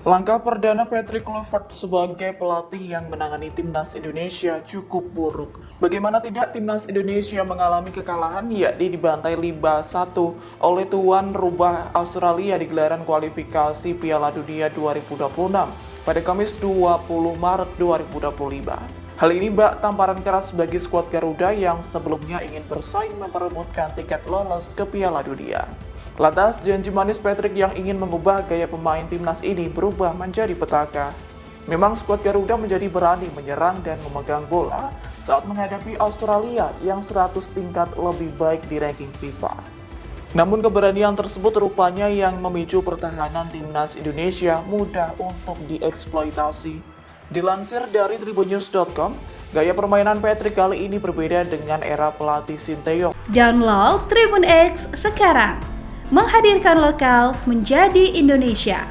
Langkah perdana Patrick Kluivert sebagai pelatih yang menangani timnas Indonesia cukup buruk. Bagaimana tidak, timnas Indonesia mengalami kekalahan yakni dibantai 5-1 oleh tuan rumah Australia di gelaran kualifikasi Piala Dunia 2026 pada Kamis 20 Maret 2025. Hal ini bak tamparan keras bagi skuad Garuda yang sebelumnya ingin bersaing memperebutkan tiket lolos ke Piala Dunia. Lantas, janji manis Patrick yang ingin mengubah gaya pemain timnas ini berubah menjadi petaka. Memang skuad Garuda menjadi berani menyerang dan memegang bola saat menghadapi Australia yang 100 tingkat lebih baik di ranking FIFA. Namun keberanian tersebut rupanya yang memicu pertahanan timnas Indonesia mudah untuk dieksploitasi. Dilansir dari tribunnews.com, gaya permainan Patrick kali ini berbeda dengan era pelatih Sinteyong. Download Tribun X sekarang, menghadirkan lokal menjadi Indonesia.